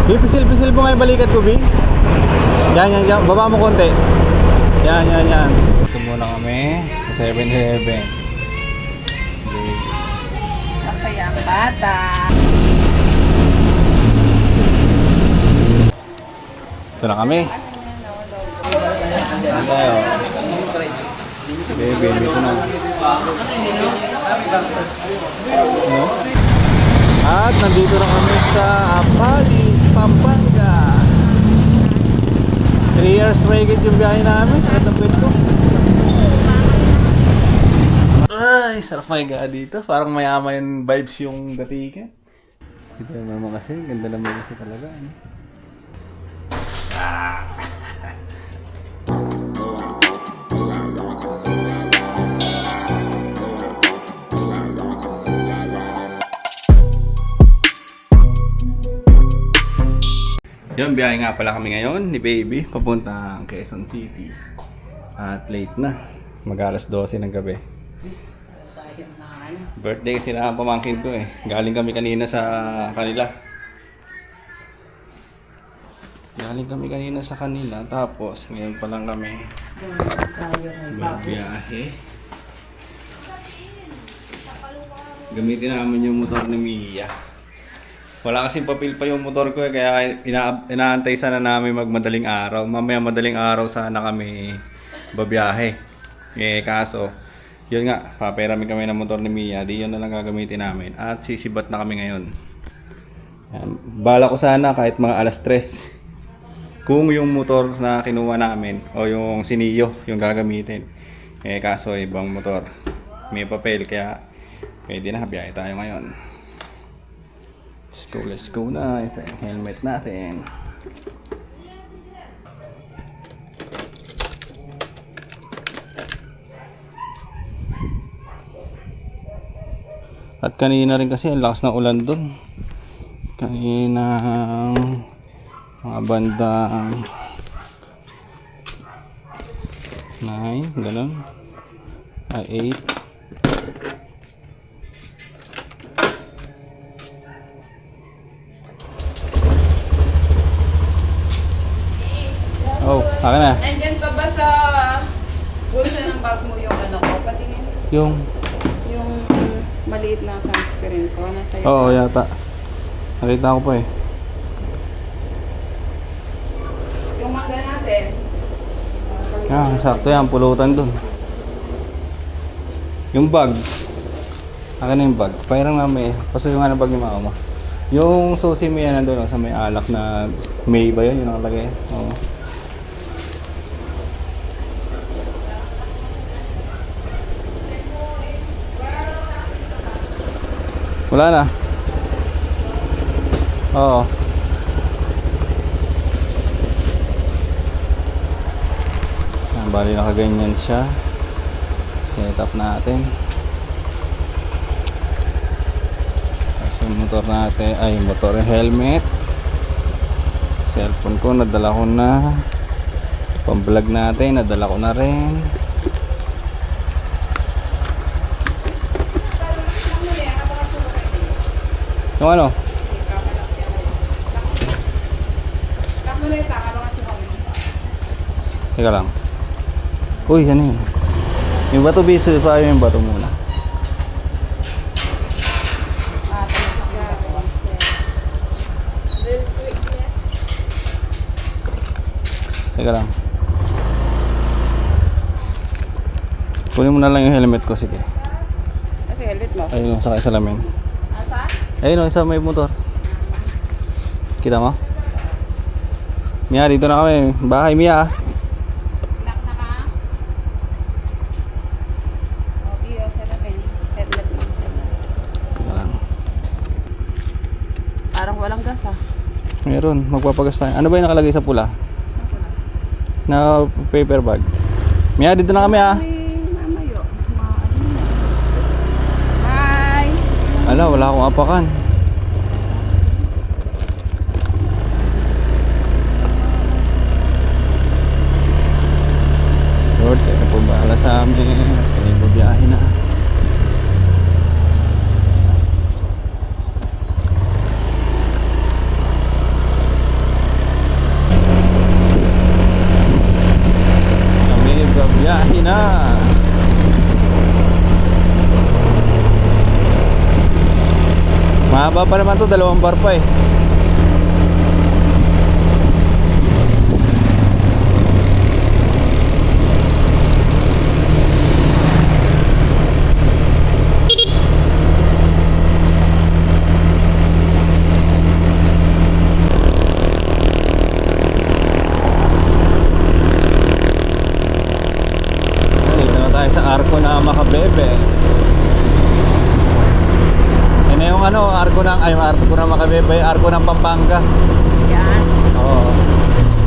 Yung pisil-pisil mo nga yung balikat ko, B. Yan. Baba mo konti. Yan. Ito muna kami sa 7-Eleven. Masaya ang bata. Ito na kami. Ano tayo? Baby, ito na. At nandito na kami sa Apali, Pampanga. 3 years mahigit yung biyahe namin. Sakit ng kwento. Ay, sarap mahiga dito. Parang mayaman vibes yung datigan. Ito naman kasi. Ganda naman kasi talaga. Yun, biyahe nga pala kami ngayon ni Baby papuntang Quezon City. At late na. Mag-alas 12 ng gabi. Birthday kasi na ang pamangkin ko eh. Galing kami kanina sa kanila. Tapos ngayon pa lang kami biyahe. Gamitin namin yung motor ni Mia. Wala kasing papel pa yung motor ko eh, kaya inaantay sana namin magmadaling araw. Mamaya madaling araw sana kami babiyahe. Eh kaso, yun nga, paperami kami ng motor ni Mia. Di yun na lang gagamitin namin. At sisibat na kami ngayon. Yan. Bala ko sana kahit mga alas 3. Kung yung motor na kinuha namin o yung Siniyo yung gagamitin. Eh kaso ibang motor. May papel kaya pwede na, biyahe tayo ngayon. Let's go na. Ito yung helmet natin. At kanina rin kasi ang lakas ng ulan dun. Kanina mga bandang 9, ganun. 8. Oh, akin na. Nandyan pa ba sa bulsa ng bag mo yung ano ko? Patingin. Yung Maliit na sunscreen ko. Nasa iyo. Oo, yata. Nakita ko pa eh. Yung mangga natin. Sakto yan. Pulutan dun. Yung bag. Akin na yung bag. Pairang namin eh. Paso yung bag ni mama. Yung susi mo yan nandun sa may alak na May ba yun? Yung nakalagay. Oo. Wala na. Oo. Bali nakaganyan siya. Set up natin. Kasi motor natin, ay motor helmet. Cellphone ko nadala ko na. Pang-vlog natin nadala ko na rin. Yung ano? Teka lang. Uy, ano yun? Yung bato biso, pa yung bato muna. Teka lang. Kunin mo na lang yung helmet ko, sige. Kasi helmet mo. Ayun, sakay sa lamin. Ayun o, isa may motor. Kita mo? Mia, dito na kami. Bahay, Mia. Lock na ka? Okay, helmet mo. Teka lang. Parang walang gas ah. Meron, magpapagas tayo. Ano ba yung nakalagay sa pula? Na paper bag. Mia, dito na kami ah. Mamayo. Bye! Ala, wala akong apakan. Lord, kayo na po bahala sa amin. Kayo babiyahe na. Mahaba pa naman to, 2 bar pa eh. Dito na tayo sa Arco na Makabebe. Yan na yung ano, Arco ng Makabebe, Arco ng Pampanga. Yan. Oo.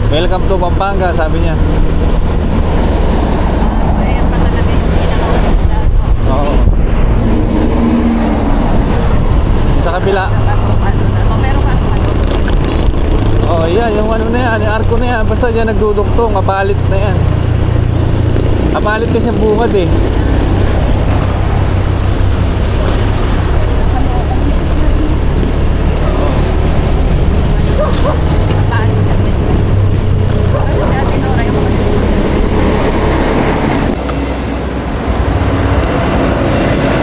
Welcome to Pampanga, sabi niya. Ayan pa talaga yung pinaka-maganda. Oo. Sa kabila. Meron ka ano. Oh, yan, yung ano na yan, yung arko na yan. Basta dyan nagduduktong, kapalit na yan. Kapalit kasi ang bungad eh.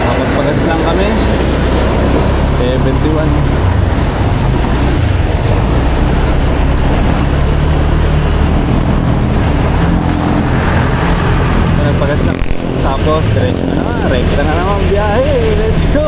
Makapagpagas lang kami. 71. Nagpagas lang. Tapos, diretso na naman. Rekta na naman ang biyahe. Let's go!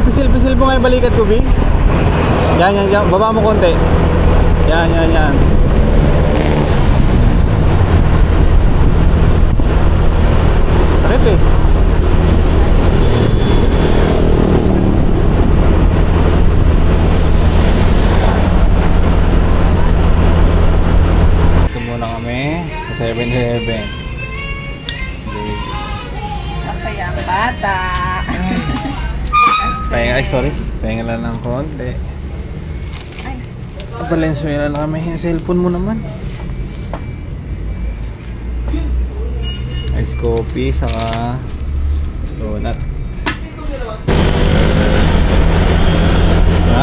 Pisil-pisil mo nga yung balikat ko, B. Yan. Baba mo konti. Yan. Sakit eh. Ito muna kami sa 7-Eleven. Masaya ang bata. Pahinga lang ng konti. Valenzuela lang kami. Yung cellphone mo naman. Ice coffee, saka donut.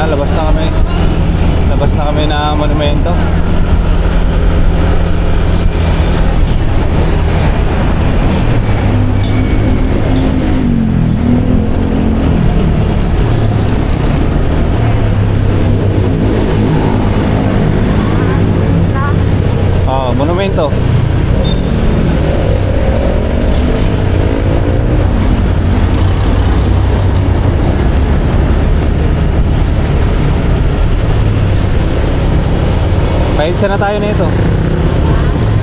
Labas na kami na monumento. Monumento. Paedsa na tayo nito.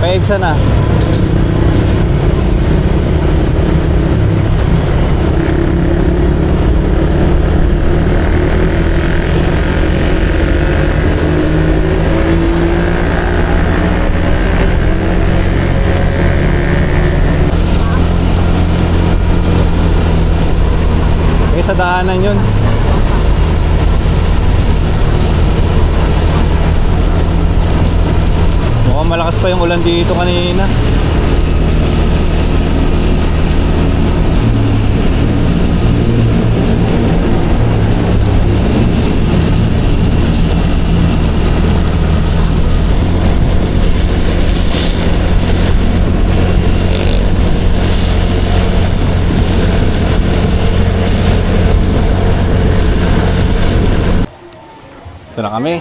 Paedsa na. Sa daanan yun. Mukhang malakas pa yung ulan dito kanina. Ito na kami.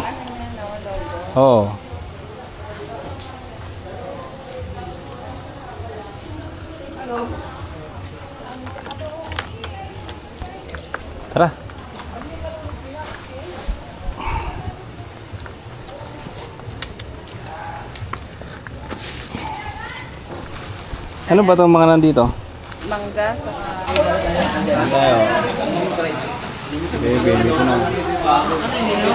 Oo. Tara. Ano ba itong mga nandito? mangga. Ano tayo? Baby, hindi ko na. Ano?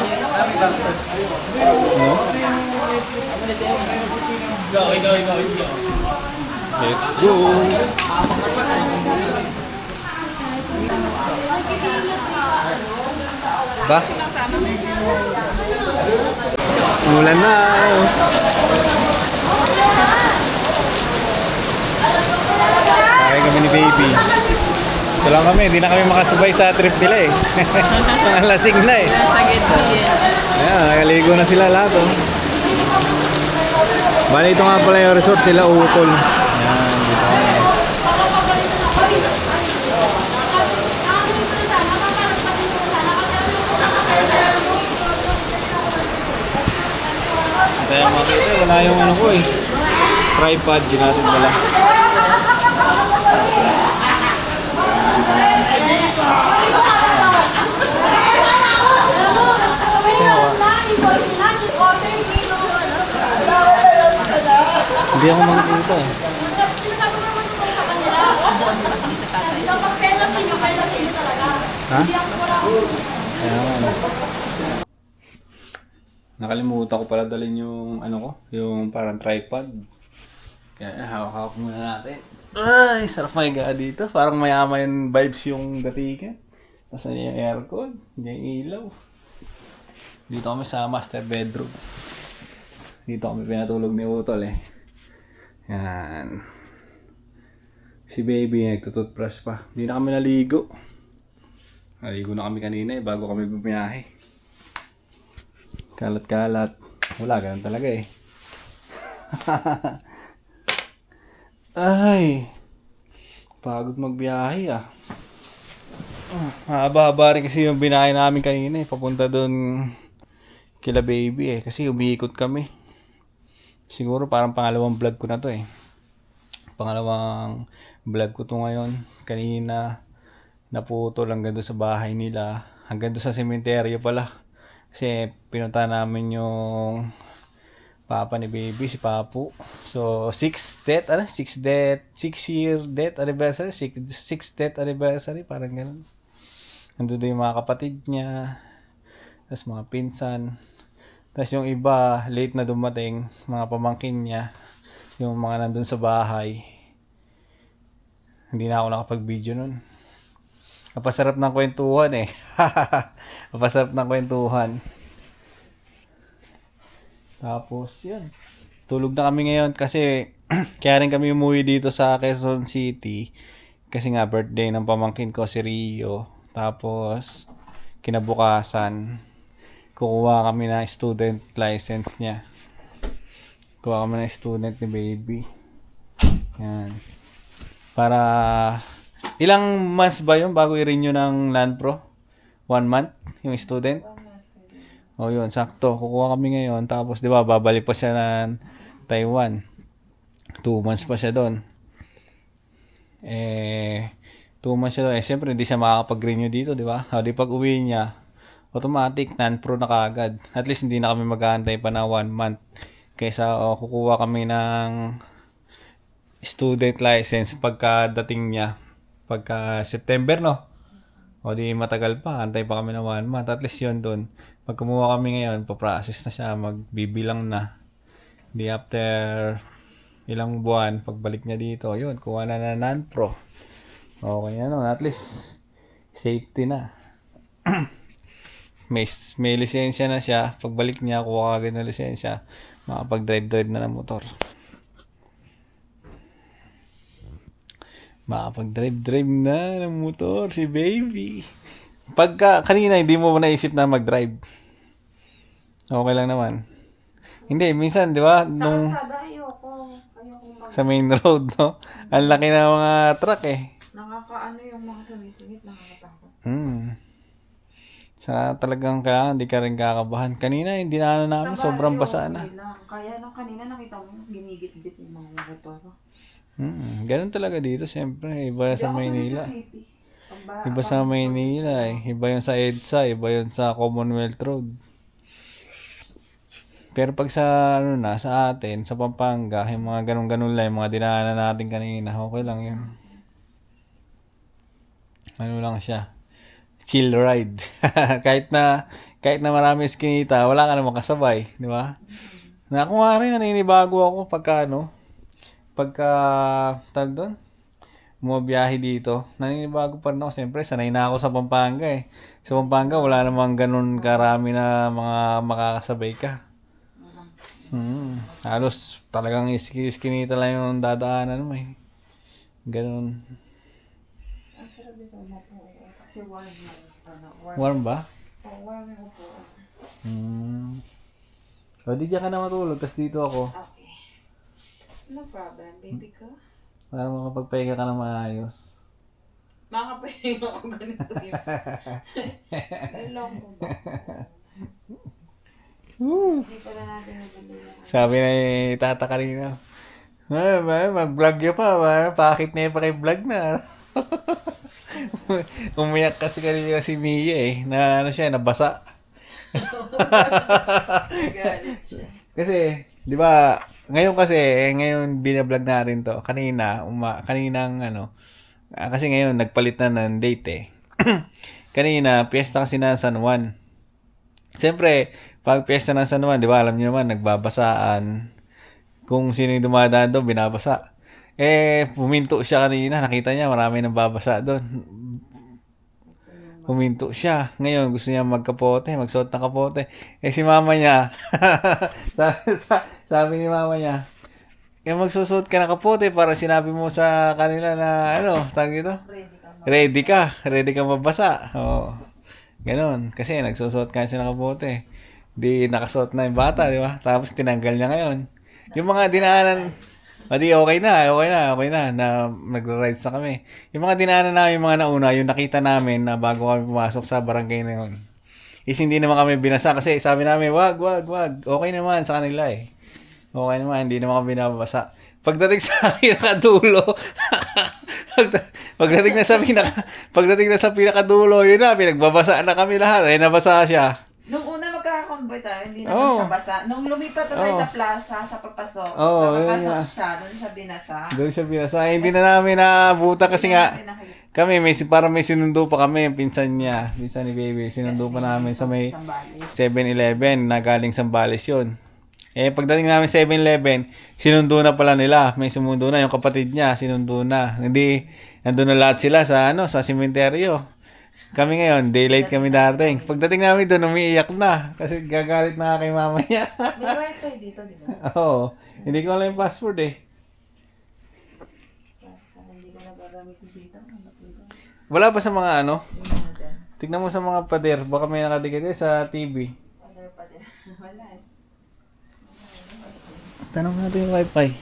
Let's go! Ba? Umulan na! Kaya kami ni baby. Ito lang kami, hindi na kami makasabay sa trip nila eh. Mga lasing na eh. Nasa gitna yan. Ayan, nakaligo na sila lahat oh. Bali ito nga pala yung resort sila, Ukol. Ayan, dito kami. Kaya makita, wala yung ano ko eh. Tripod, di natin dala. Hindi ako makikita eh. Ha? Ayan. Nakalimutan ko pala dalhin yung ano ko, yung parang tripod. Kaya hawak-hawak muna natin. Ay, sarap mahiga dito. Parang mayama yung vibes yung datigan. Tapos yung aircon, yung ilaw. Dito kami sa master bedroom. Dito kami pinatulog ni Utol eh. Yan. Si baby nagtututbrush pa. Hindi na kami naligo. Naligo na kami kanina eh, bago kami bumiyahe. Kalat-kalat. Wala, ganun talaga eh. Ay. Pagod magbiyahe ah. Mahaba-haba rin kasi yung binahe namin kanina eh. Papunta doon kila baby eh. Kasi umiikot kami. Siguro parang pangalawang vlog ko na to eh. Pangalawang vlog ko to ngayon. Kanina naputol hanggang doon sa bahay nila. Hanggang doon sa sementeryo pala. Kasi pinunta namin yung papa ni baby, si Papu. So, 6th year death anniversary. 6th death anniversary, parang ganun. Nandun doon yung mga kapatid niya. Tapos mga pinsan. Tapos yung iba, late na dumating, mga pamangkin niya. Yung mga nandun sa bahay. Hindi na ako nakapag-video nun. Napasarap ng kwentuhan eh. Napasarap ng kwentuhan. Tapos yun. Tulog na kami ngayon kasi kaya rin kami umuwi dito sa Quezon City. Kasi nga birthday ng pamangkin ko si Rio. Tapos kinabukasan kukuha kami na student license niya. Kuha kami na student ni baby. Yan. Para ilang months ba yun bago i-renew ng Land Pro? 1 month yung student? O yun, sakto. Kukuha kami ngayon. Tapos, di ba, babalik pa siya ng Taiwan. 2 months pa siya doon. 2 months siya doon. Siyempre, hindi siya makakapag-renew dito, di ba? O, di pag uwi niya, automatic, non-pro na kaagad. At least, hindi na kami mag-aantay pa na 1 month. Kaysa, kukuha kami ng student license pagkadating niya. Pagka September, no? O di matagal pa, antay pa kami ng 1 month. At least yun doon. Pag kumuha kami ngayon, pa-process na siya, magbibilang na. Di after ilang buwan, pagbalik niya dito, yun, kuha na na non-pro. Okay na no, at least safety na. may lisensya na siya. Pagbalik niya, kuha agad na lisensya. Makapag-drive na ng motor. Makapag-drive na ng motor si baby. Pagka kanina hindi mo naisip na mag-drive. Okay lang naman. Hindi, minsan 'di ba nung ayoko mag... sa main road, no? Ang laki ng mga truck eh. Nakakaano yung mga sumisingit, nakakatakot. Sa talagang kailangan hindi ka rin kakabahan. Kanina hindi na ano namin, sobrang basa na. Kaya nung kanina nakita mo, ginigit-git yung mga motor. Ganun talaga dito, siyempre. Iba sa Maynila. Iba sa Maynila eh. Iba yung sa EDSA, iba yung sa Commonwealth Road. Pero pag sa ano na, sa atin, sa Pampanga, yung mga ganun-ganun lang, yung mga dinaanan natin kanina, okay lang yun. ano lang siya, chill ride. kahit na marami iskinita, wala ka namang kasabay, di ba? Na ako nga rin, naninibago ako pagka, tawag doon, bumabiyahe dito. Naninibago pa rin ako. Siyempre, sanay na ako sa Pampanga eh. Sa Pampanga, wala namang ganun karami na mga makakasabay ka. Halos talagang iskinita lang yung dadaanan mo eh. Ganun. Kasi warm na. Warm ba? Warm yung upo. O, di dyan ka na matulog. Tapos dito ako. Okay. No problem, baby ko. Para makapagpahinga ka na maayos. Makapahinga ako ganito yun. Naloko ba? Hindi pala natin nabalihan. Sabi na ni tata kanina, mag-vlog niya pa. Pakit na yung paki-vlog na. Umiyak kasi kanina si Mia eh. Na ano siya, nabasa. Galit siya. Kasi, di ba, ngayon binablog natin to. Kasi ngayon nagpalit na ng date eh. Kanina, piyesta kasi na San Juan. Siyempre, pag piyesta ng San Juan, di ba, alam niyo naman, nagbabasaan. Kung sino yung dumadaan doon, binabasa. Puminto siya kanina, nakita niya, marami nang babasa doon. Puminto siya. Ngayon, gusto niya magsuot ng kapote. Si mama niya, sabi ni mama niya, magsusuot ka ng kapote para sinabi mo sa kanila na, tawag dito? Ready ka mabasa. Oo. Ganon. Kasi nagsusuot ka siya ng kapote. Di nakasuot na yung bata, di ba? Tapos tinanggal niya ngayon. Yung mga dinaanan, okay na nagra-rides na kami. Yung mga dinaanan namin, yung mga nauna, yung nakita namin na bago kami pumasok sa barangay na yun, hindi naman kami binasa kasi sabi namin, wag. Okay naman sa kanila eh. Okay naman, hindi naman kami binabasa. Pagdating sa pinakadulo, pagdating na sa pinakadulo, yun na, pinagbabasa na kami lahat. Nabasa siya. Nung una magkakakonvoy tayo, hindi naman siya basa. Nung lumipat na tayo sa plaza, sa papasok, nakapasok siya, doon siya binasa. Hindi na namin naabutan kasi nga, kami, parang may sinundo pa kami, yung pinsan ni Baby, sinundo pa namin sa may 7-Eleven na galing Sambales yun. Pagdating namin 7-Eleven, sinundo na pala nila. May sumundo na, yung kapatid niya, sinundo na. Hindi, nandun na lahat sila sa sementeryo. Kami ngayon, daylight kami dating. Pagdating namin doon, umiiyak na. Kasi gagalit na kay mama niya. May wifi dito, di ba? Oo. Hindi ko alam yung password eh. Hindi ko nagagamitin dito. Wala pa sa mga tignan mo sa mga pader. Baka may nakadikit sa TV. Wala eh. Tanong natin yung wifi.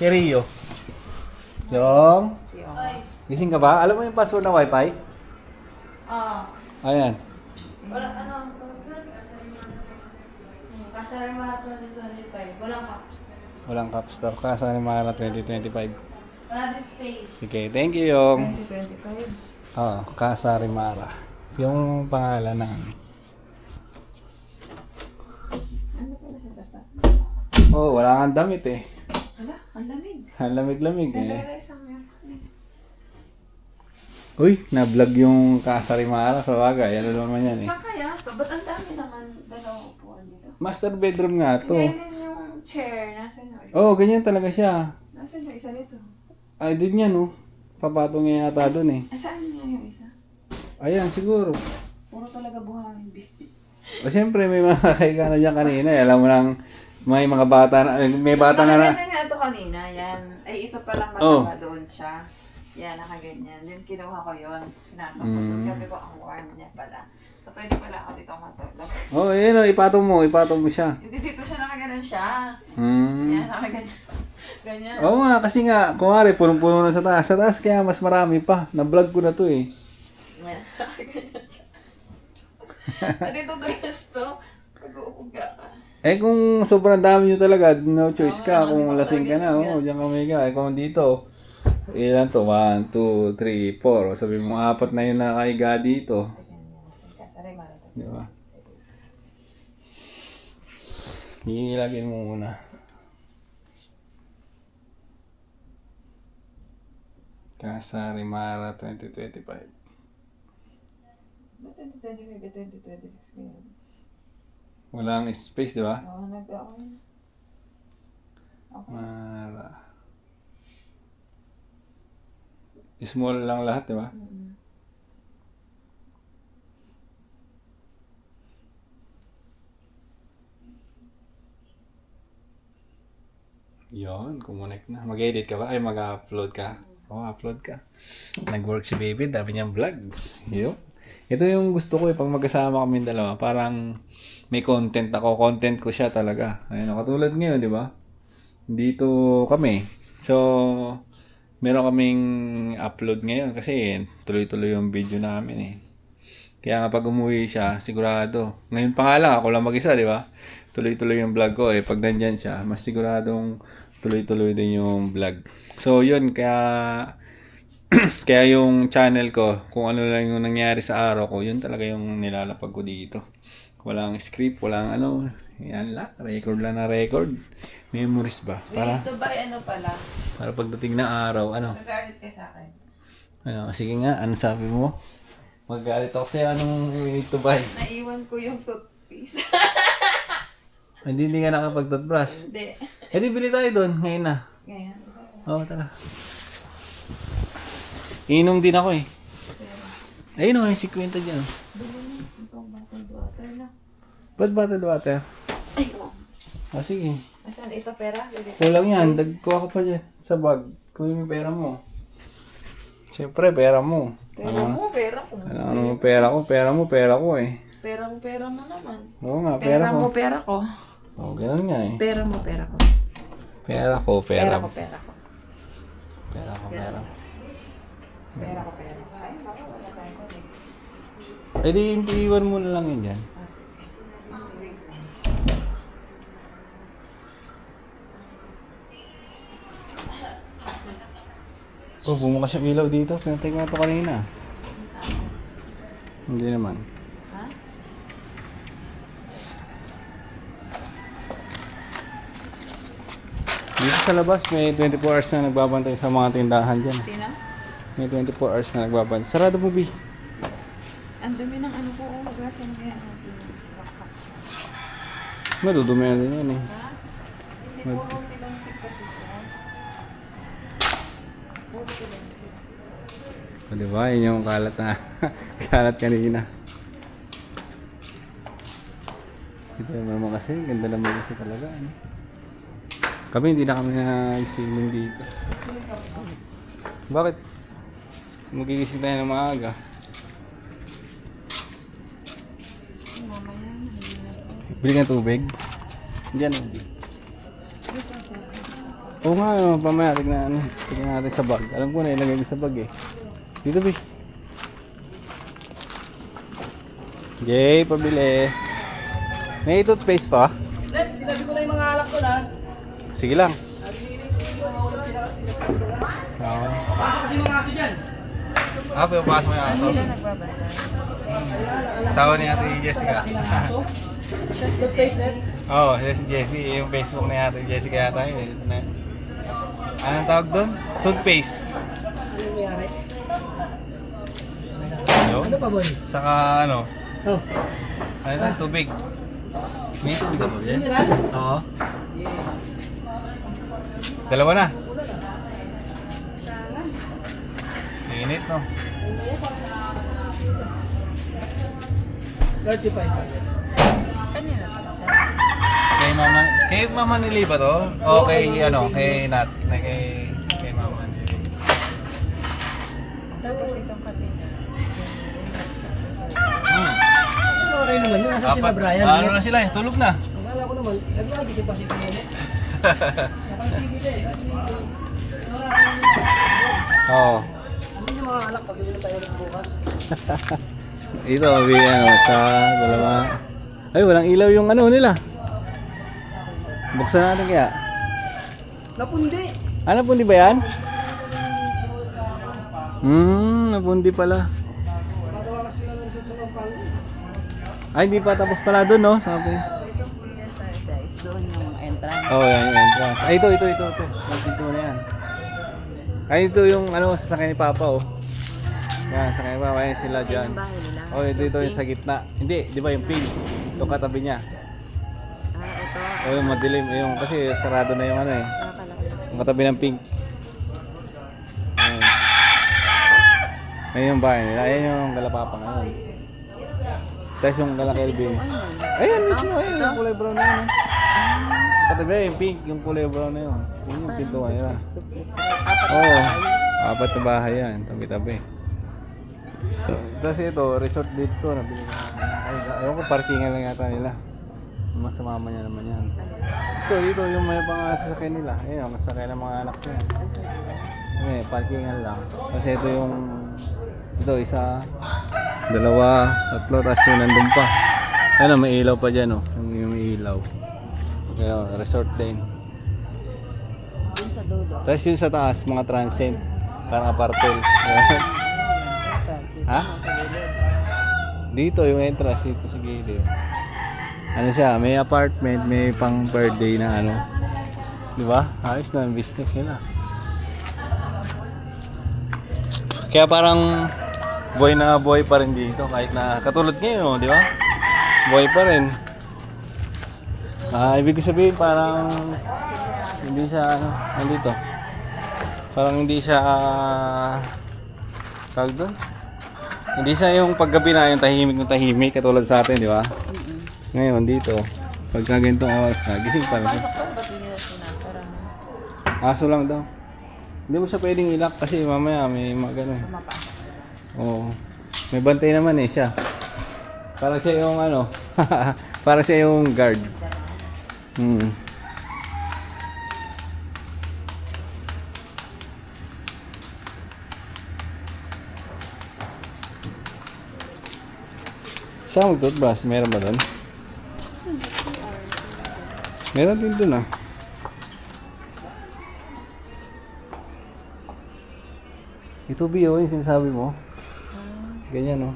Kay Rio. Yung? Gising ka ba? Alam mo yung password ng wifi? Ayan. Wala, Kasarima 2025. Walang caps. Walang caps daw. Kasarima 2025. Wala din space. Sige, thank you yung... 2025. Kasarimara. Yung pangalan ng... Ano pala siya sa top? wala kang damit eh. Wala, ang lamig. Ang lamig-lamig eh. Centralize ang meron. Uy, na-vlog yung Kasarimara sa bagay. Ano naman yan eh. Saan kaya to? Ba't ang dami naman dalawang upuan dito? Master bedroom nga to. Ganyan yung chair. Nasaan yung isa? Ganyan talaga siya. Nasaan yung isa dito? Ay, din yan oh. Papatong niya yata dun eh. Saan nga yung isa? Ayan, siguro. Puro talaga buhangin. Siyempre, may mga kaiga na dyan kanina. Alam mo lang, may mga bata na, may bata na na. Nakaganyan nga ito kanina. Yan. Ay, ito palang mataba doon siya. Yan, nakaganyan. Then, kinuha ko yun. Pinapakot. Sabi ko, ang warm niya pala. So, pwede pala ako dito matulog. Yun ipatong mo siya. Hindi, dito siya nakaganon siya. Yan, nakaganyan. Ganyan. Nga, kasi nga, kumari, punong-puno na sa taas. Sa taas, kaya mas marami pa. Na-vlog ko na to eh. Yan, nakaganyan siya. At ito dulas to. Pag-uuga ka. Kung sobrang dami nyo talaga, no choice ka. Kung lasing ka na, diyan kami ka. Kung dito, ilan to? 1, 2, 3, 4. Sabi mo, 4 na yung nakaiga dito. Di ba? Ilagin mo muna. Kasari Mara 2025. Ba't 2025, 2026 ngayon? Walang space, di ba? Oo, nag-ako yun. Okay. Mara. Small lang lahat, di ba? Mm-mm. Yon, kumunik na. Mag-edit ka ba? Ay, mag-upload ka? Oo, upload ka. Nag-work si baby, dami niyang vlog. Yun. Ito yung gusto ko pag magkasama kami dalawa. Parang may content ako. Content ko siya talaga. Ayun, katulad ngayon, di ba? Dito kami. So, meron kaming upload ngayon kasi tuloy-tuloy yung video namin eh. Kaya nga pag umuwi siya, sigurado. Ngayon pa nga lang, ako lang mag-isa, di ba? Tuloy-tuloy yung vlog ko eh. Pag nandyan siya, mas siguradong tuloy-tuloy din yung vlog. So, yun. Kaya kaya yung channel ko, kung ano lang yung nangyari sa araw ko, yun talaga yung nilalapag ko dito. Walang script, walang ano. Yan lang. Record lang na record. Memories ba? Para ito ba ano pala? Para pagdating na araw, ano? Nagalit ka sa akin. Ano, sige nga, ano sabi mo? Magalit ako sa'yo, anong we need to buy? Naiwan ko yung toothpaste. Hindi ka nakapag-toothbrush. Hindi. Eh di bili tayo doon, ngayon na. Ngayon. Oo, tara. Inom din ako eh. Ayun o, yung 50 dyan. Bili mo. Itong bottled water na. Ba't bottled water? Ay, oh. Ah, sige. Asan ito pera? Kulang yan, dagkuha ka pa dyan sa bag. Kunin mo yung pera mo. Siyempre, pera mo. Pera mo, pera ko. Ano, pera ko eh. Pera mo naman. Oo nga, pera ko. Pera ko. Oo, ganun nga eh. Pera mo, pera ko. Pera ko. Pera ko. Pera ko. Pera ko, pera ko. Ay, baka wala tayong connect. Eh di, iwan mo na lang yun dyan. Oh, bumukas yung ilaw dito. Pinatay ko na ito kanina. Hindi naman. Ha? Dito sa labas, may 24 hours na nagbabantay sa mga tindahan dyan. Sino? May 24 hours na nagbabantay. Sarado mo, B. Ang dumi ng ano ko. Magasan kaya natin. Madudumi na din yan eh. Ha? Hindi puro pilansik kasi siya. Puro pilansik. O diba, yun yung kalat na kalat kanina. Ito naman kasi, ganda naman kasi talaga. Ano? Kami hindi na kami nag-swimming dito. Bakit? Magigising tayo ng maaga. Mamaya, hindi na ito. Bili ka ng tubig? Diyan o. Oo nga, pamaya, tignan natin sa bag. Alam ko na ilagay mo sa bag eh. Dito, Bish. Jay, pabili. May toothpaste pa? Tinabi ko na yung mga alak ko na. Sige lang. Pasok kasi mga aso dyan. Pero pasok mo yung aso. Sila nagbabantay. Asawa ni Ate Jessica. Siya si Jessie. Oo, siya si Jessie. Yung Facebook ni Ate Jessica yata yun. Anong tawag doon? Toothpaste. Ano mayari? Yun. Ano pa, boy? Saka ano? Oh. Ano ito? Tubig. May tubig ka ba yan? Mineral? Oo. Dalawa na. Init, no? 35. Kanina ba? Kay Mama Nili ba to? O kay ano, kay Nat? Kay Mama Nili. Tapos itong kabila. Okay naman yun. Nasa sila Brian. Ano na sila eh? Tulog na. Akala ko naman. Naglagisip pa si Kayene. Nakasigil eh. Oo. Ano yung mga alak pag iwala tayo ng bukas? Ito, ano, sa dalawa. Ay, walang ilaw yung ano nila. Buksan natin kaya. Napundi. Ano, pundi ba yan? Napundi pala. Magawa kasi lang ng susunod pang. Ay, hindi pa tapos pala doon, no? Sabi. Doon yung entrance. Oh, yan yung entrance. Ay, ito. Yung pinto na yan. Ay, ito yung ano, sasakyan ni Papa, oh. Yan, sasakyan ni Papa, yan sila Ayun dyan. yung bahay nila. Oh, dito yung sa gitna. Hindi, di ba yung pink? Yung katabi niya. Ito. Oh, yung madilim. Yung, kasi sarado na yung ano eh. Pala ko. Yung katabi ng pink. Ayun. Ayun yung bahay nila. Ayun yung galapapang. Ayun. Tapos yung gala Kelvin. Ayun, mismo. Ayun, yung kulay brown na yun. Katabi, yung pink. Yung kulay brown na yun. Yun yung pintuan nila. Oo. Apat na bahay yan. Tabi-tabi. Tapos ito, resort dito. Nabili ko namin. Ayun ko, parkingan lang yata nila. Sa mama niya naman yan. Dito yung may pangasasakyan nila. Ayun, ang masakyan ng mga anak niya. Okay, parkingan lang. Kasi ito yung... Ito, isa, dalawa, tatlo, tapos yung nandun pa. Ano, may ilaw pa dyan, oh. Yung may ilaw. Kaya, resort din. Dun sa dulo. Tapos yung sa taas, mga transient. Parang apartel. Ha? Dito, yung entrance dito sa gilid. Ano siya, may apartment, may pang per day na ano. Di ba? Ayos na ang business nila. Kaya parang buhay na buhay pa rin dito kahit na katulad ngayon, oh, di ba? Buhay pa rin. Ibig sabihin parang hindi siya ano, nandito. Parang hindi siya tawag doon. Hindi siya yung paggabi na yung tahimik katulad sa atin, di ba? Ngayon dito, pagka ganitong oras na, gising pa rin. Ba't hindi nila sinasara mo? Aso lang daw. Hindi mo siya pwedeng ilak kasi mamaya may magano. Mapasok. Oo. May bantay naman eh siya. Parang siya yung ano, parang siya yung guard. Saan mag-toothbrush? Meron ba doon? Meron din doon ah. Ito Bio, yung sinasabi mo. Ganyan oh.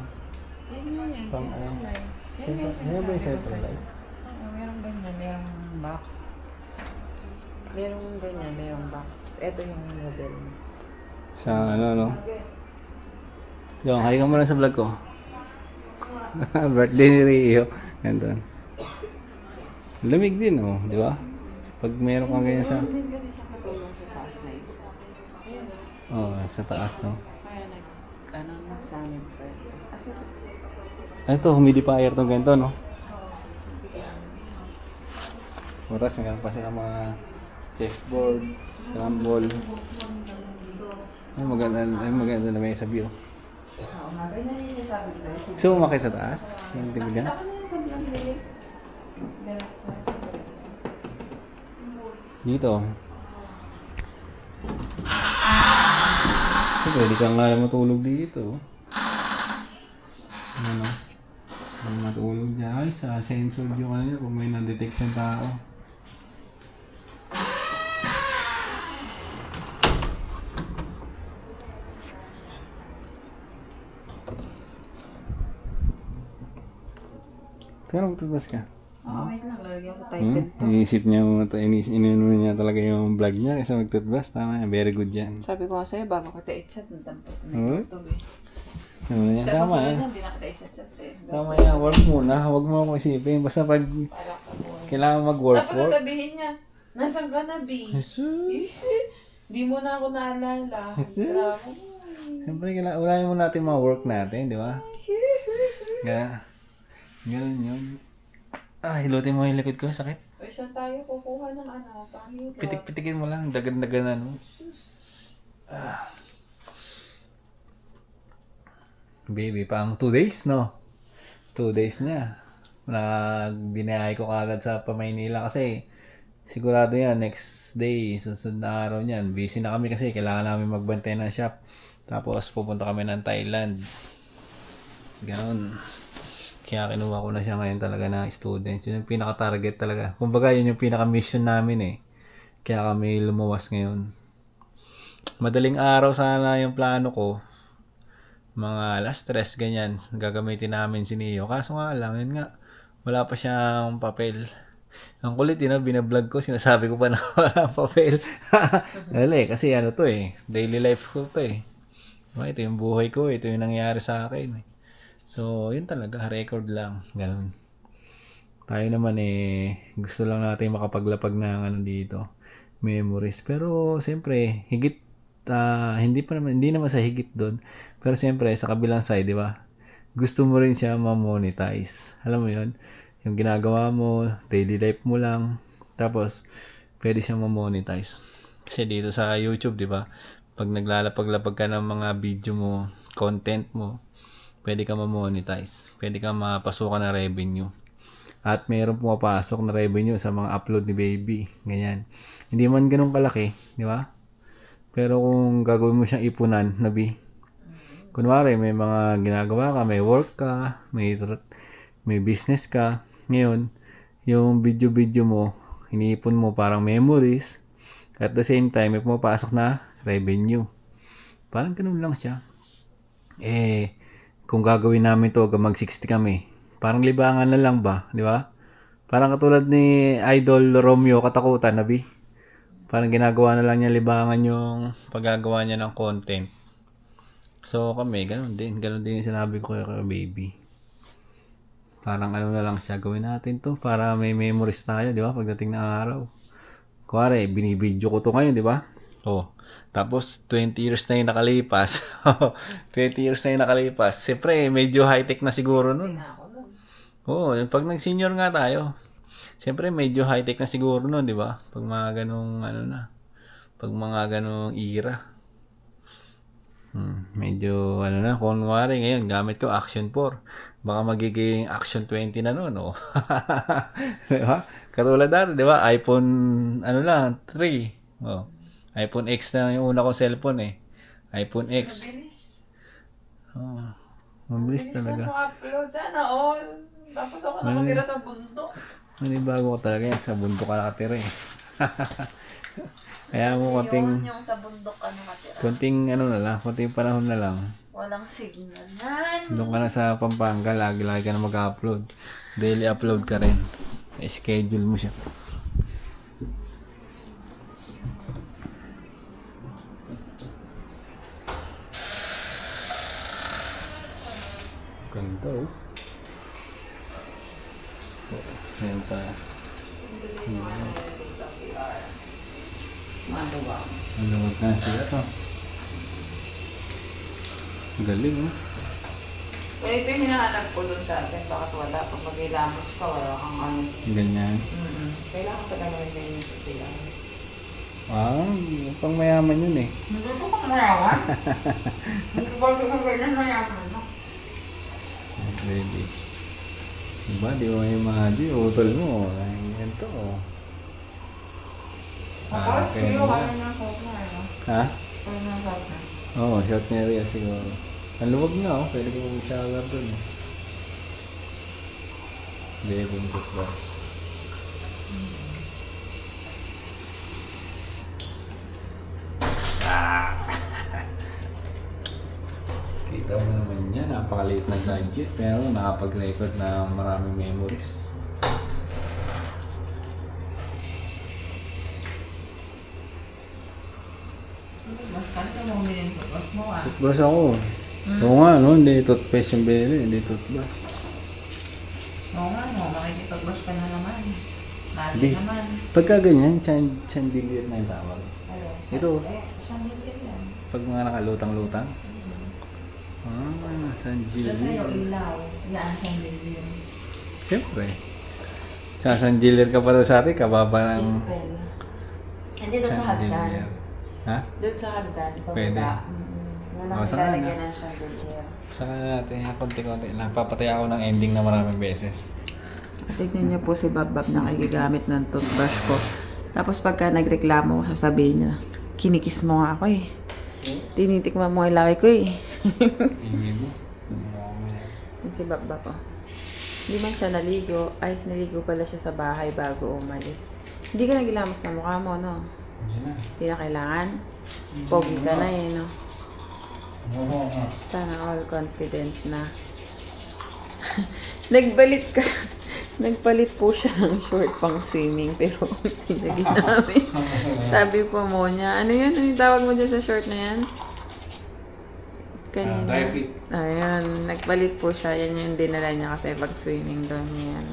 Yan. Pang ano? Meron ba yung centralized? Merong ganyan, merong box. Merong ganyan, merong box. Ito yung model. Sa ano no? Yung, hi ka muna sa vlog ko. Birthday ni Rio. Nandun. Lamig din oh, di ba? Pag meron kang ganyan sa... Hindi kasi siya katulong sa taas na isa. Ayan o. Oh, sa taas no? Kaya nagsanib pa. Ito, humidifier tong ganito no? Oras, meron pa sila mga chessboard, scramble. Ay maganda na may sabi oh. Oo nga, ganyan yung sabi ko sa'yo. So, umakay sa taas? Yung tibigan? Ako na yung sabi ng lilig. Dito. So, pwede kang nga matulog dito. Ano? Ang matulog dyan. Ay, sa sensor yung ano kung may na-detect siyang tao. Kaya magtutbas ka? Oo, wait lang. Lalagyan ko title to. Iniisip niya mo ito. Ininuno niya talaga yung vlog niya kasi magtutbas. Tama yan. Very good yan. Sabi ko nga sa'yo, bago kita i-chat, nagdampot na Oo. yung tubig. Tama yan. Sa Tama susunod yan. na, hindi na kita i-chat eh. Tama yan. Work muna. Huwag mo ako isipin. Basta pag Para sa buhay. kailangan mag-work. Tapos sasabihin niya, nasan ka na, B? Jesus. Di mo na ako naalala. Jesus. Grabe. Siyempre, ulayan mo natin mga work natin, di ba? Kaya, ganun yun. Hilutin mo yung likod ko, sakit. Ay, saan tayo kukuha ng ano? Pangilot. Pitik-pitikin mo lang, dagan-daganan mo. Baby, pang 2 days, no? 2 days niya. Binayay ko kagad sa Pamaynila kasi sigurado yan, next day, susunod na araw niyan. Busy na kami kasi kailangan namin magbantay ng shop. Tapos pupunta kami ng Thailand. Ganon. Kaya kinuha ko na siya ngayon talaga na student. Yun yung pinaka-target talaga. Kumbaga yun yung pinaka-mission namin eh. Kaya kami lumuwas ngayon. Madaling araw sana yung plano ko. Mga alas 3 ganyan. Gagamitin namin si Neo. Kaso nga lang, yun nga. Wala pa siyang papel. Ang kulit yun, binablog ko, sinasabi ko pa na wala papel. Dali, kasi ano to eh, daily life ko to eh. Diba, ito yung buhay ko, ito yung nangyari sa akin eh. So, yun talaga, record lang. Ganun. Tayo naman eh, gusto lang natin makapaglapag ng ano dito, memories. Pero, siyempre, higit, hindi naman sa higit doon. Pero siyempre, sa kabilang side, di ba? Gusto mo rin siya ma-monetize. Alam mo yun? Yung ginagawa mo, daily life mo lang. Tapos, pwede siyang ma-monetize. Kasi dito sa YouTube, di ba? Pag naglalapag-lapag ka ng mga video mo, content mo, pwede ka ma-monetize. Pwede ka mapasukan ng revenue. At mayroon pumapasok na revenue sa mga upload ni baby. Ganyan. Hindi man ganun kalaki, di ba? Pero kung gagawin mo siyang ipunan, nabi, kunwari may mga ginagawa ka, may work ka, may business ka, ngayon, yung video mo, iniipon mo parang memories, at the same time, may pumapasok na revenue. Parang ganun lang siya. Eh, kung gagawin namin to, mag-60 kami, parang libangan na lang ba? Di ba? Parang katulad ni Idol Romeo Katakutan, nabi. Parang ginagawa na lang niya libangan yung paggagawa niya ng content. So kami, ganun din yung sinabi ko kay baby. Parang ano na lang siya, gawin natin to para may memories tayo, di ba? Pagdating ng araw. Kuwari, binibidyo ko to ngayon, di ba? Oh, tapos 20 years na yung nakalipas. 20 years na yung nakalipas. Siyempre, medyo high-tech na siguro nun. Oo, pag nag-senior nga tayo. Siyempre, medyo high-tech na siguro nun, di ba? Pag mga ganong, pag mga ganong era. Medyo na, kung wari ngayon, gamit ko Action 4. Baka magiging Action 20 na nun, oh. Diba? Katulad dati, di ba? iPhone, 3. Oh. iPhone X na yung una kong cellphone eh. iPhone X. Oh, mabilis talaga. Mabilis na upload sana all. Tapos ako nakatira sa bundok. Bago ko talaga yan, sa bundok ka nakatira eh. Kaya mo konting... Yung sa bundok ka nakatira. Konting panahon na lang. Walang signal yan. Doon ka na sa Pampanga, lagi-lagi ka na mag-upload. Daily upload ka rin. I-schedule mo siya. Ganda oh. Ayan pa. Maluwag. Maluwag na siya to. Galing oh. Eh, ito yung hinahanap ko dun sa atin. Bakit wala? Pag mag-ilamos ka, wala kang ano. Ganyan. Kailangan pa naman yung sila. Pang mayaman yun eh. Nagluto ka mayaman? Hindi ba ito kang ganyan mayaman? Ready. Diba? Di ba yung mga utol mo? Ganyan to oh. Kaya kaya na short na Ha? Kaya na short na. Oo, short na rin siguro. Ang luwag na oh. Pwede ko mag-shower dun eh. Devon Toothbrush. Kita mo naman yan, napakaliit na gadget pero nakapag-record na maraming memories. Toothbrush ako. Oo nga, no? Hindi toothpaste yung binili, hindi toothbrush. Oo nga, makikitag-brush ka na naman. Lagi Di. naman. Pagka ganyan, chandelier na yung tawag. Ito, Chandelier yan. pag mga nakalutang-lutang. Sa sa'yo Chandelier. ilaw. Yan, chandelier. Siyempre. Sa chandelier ka pa daw sa atin, kababa ng Spell. Hindi doon sa hagdan. chandelier. Ha? Doon sa hagdan. Pababa. Pwede. Wala Oh, kang saan lalagyan na? ng chandelier. Saka natin, konti-konti lang. Papatay ako ng ending na maraming beses. Tignan niyo po si Babbab na nagigamit ng toothbrush ko. Tapos pagka nagreklamo ko, sasabihin niya, kinikis mo nga ako eh. Tinitikman mo yung laki ko eh. Ingin mo. Yan si Babbab ko. Hindi man siya naligo. Ay, naligo pala siya sa bahay bago umalis. Hindi ka nagilamos na mukha mo, no? Yan na. Hindi na kailangan. Pogi ka na eh, no? Oo. Sana all confident na. Nagbalit ka. Nagpalit po siya ng short pang swimming pero hindi na ginamit. Sabi po mo niya, ano yun? Ano yung tawag mo dyan sa short na yan? Kanina. Dry fit. Ayan, nagpalit po siya. Yan yung dinala niya kasi pag swimming daw niya yan.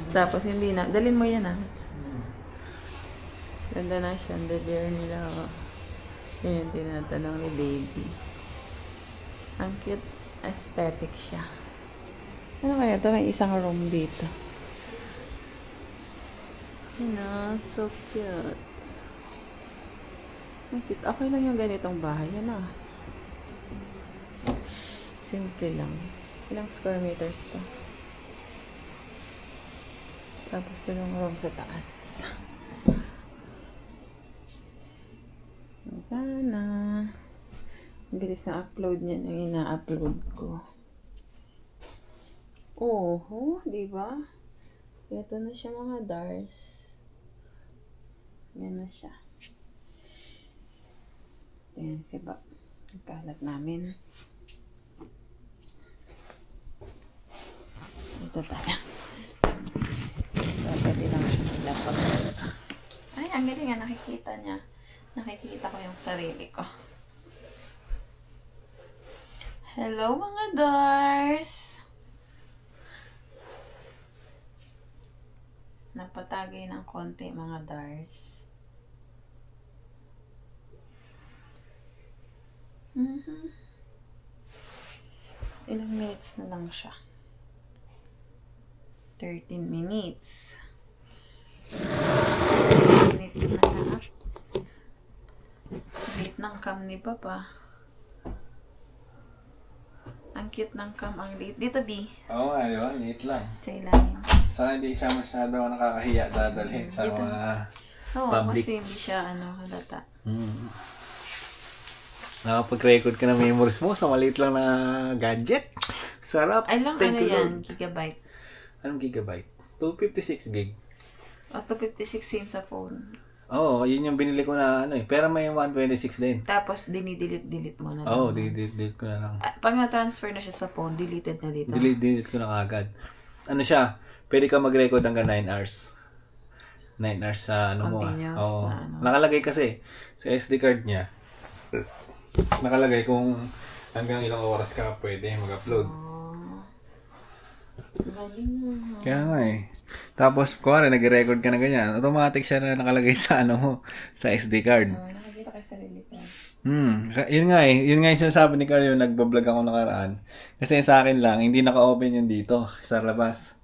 Tapos hindi na. Dalin mo yan ah. Ganda na siya. Chandelier nila. Oh. Yan yung tinatanong ni baby. Ang cute. Aesthetic siya. Ano kaya ito? May isang room dito. So cute. Ang cute. Okay lang yung ganitong bahay. Yan ah. Simple lang. Ilang square meters to? Tapos ito yung room sa taas. Sana. Ang bilis na upload niya yung ina-upload ko. Oh, di ba? Ito na siya mga Dars. Yan na siya. Ayan, siba. Nagkalat namin. Ito tayo. So, pwede lang siya maglapag. Ay, ang galing nga. Nakikita niya. Nakikita ko yung sarili ko. Hello, mga Dars! Napatagay ng konti, mga Dars. Ilang minutes na lang siya. 13 minutes. 13 minutes na apps. Late ng cam ni Papa. Ang cute ng cam, ang late. Dito, B. Oo, ayun. Neat lang. Sa ilalim. Saka hindi siya masyado nakakahiya dadalhin sa Dito. mga Oo, public. kasi hindi siya, halata. Nakapag-record ka ng memories mo sa maliit lang na gadget. Sarap. Ay lang, Thank ano you, yan? Lord. Gigabyte. Anong gigabyte? 256 gig. O, 256 same sa phone. Oo, yun yung binili ko na pero may 126 din. Tapos, dinidelete mo na lang. Oo, delete ko na lang. Pag na-transfer na siya sa phone, deleted na dito. Delete ko na agad. Ano siya? Pwede ka mag-record hanggang 9 hours. 9 hours sa ano mo. Continuous Oo. na ano. Nakalagay kasi sa SD card niya. Nakalagay kung hanggang ilang oras ka pwede mag-upload. Oh. Galing na. Kaya nga eh. Tapos, kuwari, nag-record ka na ganyan. Automatic siya na nakalagay sa ano mo, sa SD card. Nakikita kay sarili ko. Yun nga eh. Yun nga yung sinasabi ni Carl yung nagbablog ako nakaraan. Kasi sa akin lang, hindi naka-open yun dito, sa labas.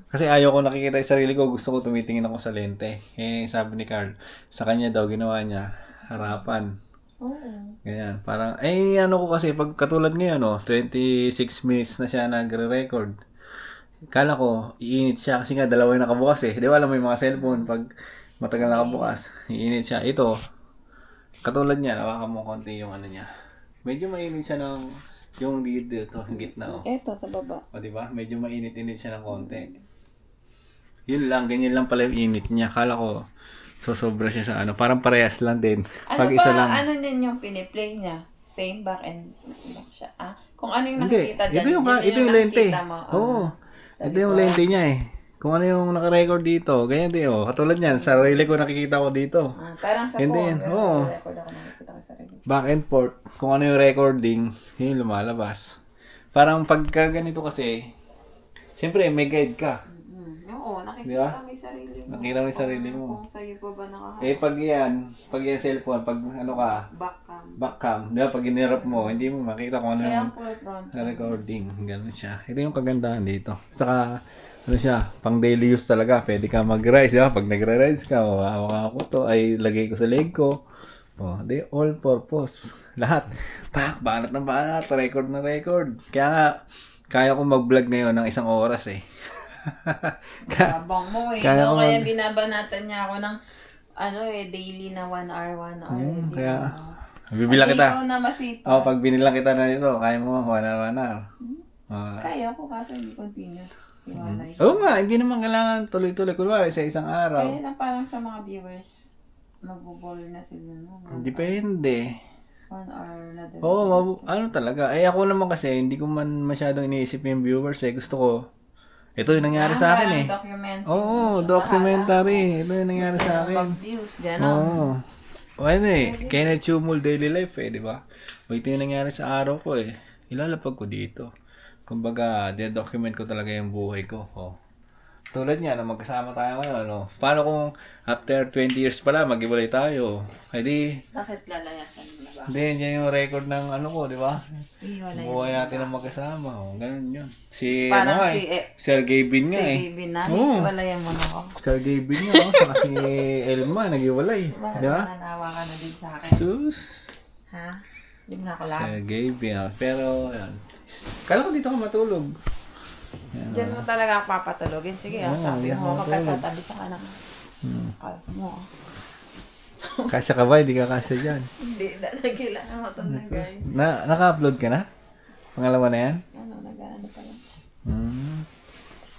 Kasi ayaw ko nakikita yung sarili ko, gusto ko tumitingin ako sa lente. Eh, sabi ni Carl, sa kanya daw, ginawa niya, harapan. Oo. Ganyan. Parang, ano ko kasi, pag katulad ngayon, 26 minutes na siya nagre-record. Kala ko, iinit siya kasi nga dalawa yung nakabukas eh. Di ba alam mo yung mga cellphone, pag matagal nakabukas, iinit siya. Ito, katulad niya, nawakan mo konti yung ano niya. Medyo mainit siya ng, yung dito, yung gitna. Eto, sa baba. O diba? Medyo mainit-init siya ng konti. Yun lang, ganyan lang pala yung init niya. Kala ko, sobra siya sa ano. Parang parehas lang din. Ano Pag ba, isa lang. ano din yung piniplay niya? Same back and back siya. Kung ano yung Hindi. nakikita dyan, Ito yung lente. nakikita mo. Oo. Ito yung lente niya eh. Kung ano yung naka-record dito, ganyan din oh. Katulad niyan, sarili ko nakikita ko dito. Parang sa Hindi yan. phone. Oo. Record ako nakikita ko sa sarili. Back and forth. Kung ano yung recording, yun yung lumalabas. Parang pagka ganito kasi, siyempre may guide ka. Oo, nakikita Di ba? mo yung sarili mo. Nakita mo yung sarili mo. Kung sa'yo pa ba nakahawak. Eh pag yan cellphone, pag ano ka, back cam, di ba? Pag inirap mo, hindi mo makita kung ano Kaya yung po front. recording. Ganun siya. Ito yung kagandahan dito. Saka, ano siya, pang daily use talaga. Pwede ka mag-rise, di ba? Pag nagre-rise ka, hawak ko to, ay lagay ko sa leg ko. Di all purpose. Lahat. Banat ng banat, record na record. Kaya nga, kaya ko mag-vlog ngayon ng 1 oras eh. Abang mo eh. Kaya No? ko Kaya binabanatan niya ako ng daily na 1 hour, 1 hour. Hindi Kaya, mo. bibilang Kasi kita. ikaw na masipa. Pag binilang kita na nito, kaya mo, 1 hour, 1 hour. Kaya ko kaso hindi continuous. Iwalay. Oo nga, hindi naman kailangan tuloy-tuloy. Kunwari, sa isang araw. Kaya na parang sa mga viewers, mabubol na sila. No? Depende. 1 hour na din. Oo, ano talaga. Ako naman kasi, hindi ko man masyadong iniisip yung viewers eh. Gusto ko, Ito yung nangyari sa akin eh. Documentary. Oo, documentary. Ito yung nangyari sa akin. Pag-views, gano'n. Oo. Ano eh, Kenneth Chumul Daily Life eh, di ba? O ito yung nangyari sa araw ko eh. Ilalapag ko dito. Kumbaga, document ko talaga yung buhay ko. Oh. Tulad niya, na magkasama tayo ngayon, no? Paano kung after 20 years pala, mag-iwalay tayo? Hindi. Bakit lalayasan mo na ba? Hindi, yan yung record ng ano ko, di ba? Iwalay. Buhay natin ng magkasama. Oh. Ganun yun. Si, Parang ano nga si, eh, Sergey Bin nga eh. Si Binan, Oo. iwalayan mo na ako. Sergey Bin nga, oh. Saka si Elma, nag-iwalay. Bakit Di ba? nananawa ka na din sa akin? Sus. Ha? Hindi mo na ako love. Sergey Bin. Pero, yan. Kala ko dito ka matulog. Diyan mo talaga ako papatulogin. Sige, sabi mo, magkatatabi sa kanan. Akala mo. Kasya ka ba? Hindi ka kasya dyan. Hindi, kailangan mo ito na guys. Naka-upload ka na? Pangalawa na yan? Ano, nag-ano pa lang.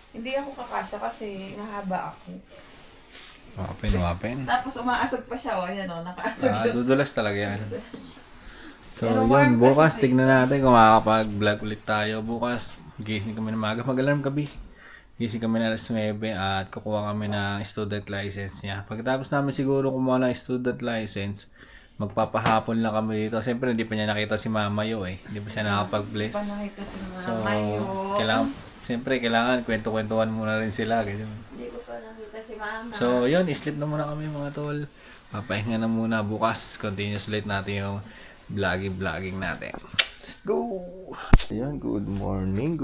Hindi ako kakasya kasi mahaba ako. Open. Tapos umaasog pa siya, ayan o, nakaasog yun. Dudulas talaga yan. So, Pero yun, warm bukas, kasi tignan natin kung makakapag-vlog ulit tayo. Bukas, gising kami ng maga. Mag-alarm gabi. Gising kami na alas 9 at kukuha kami ng student license niya. Pagkatapos namin siguro kumuha ng student license, magpapahapon lang kami dito. Siyempre, hindi pa niya nakita si Mama Yo eh. Hindi pa siya nakapag-bless. Panakita sa mga So, mayo. kailangan kwento-kwentuhan muna rin sila. Ganyan. Hindi ko pa nakita si Mama. So, yun, sleep na muna kami mga tol. Papahinga na muna bukas. Continuous ulit natin yung vlogging natin. Let's go! Ayan, good morning.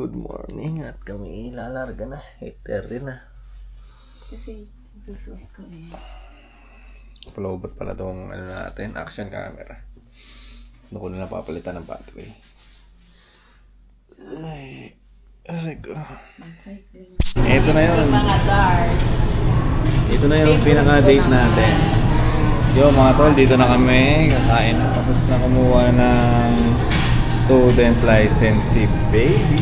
At kami ilalarga na. 8:30 na. Kasi, susuot ko eh. Palobot pala tong ano natin, action camera. Ano ko na napapalitan ng battery. Ay, aray ko. Cycling. Ito na yun. Mga Dars. Ito na yung pinaka-date natin. Yo mga tol, dito na kami. Kakain na. Tapos na kumuha ng student license si baby.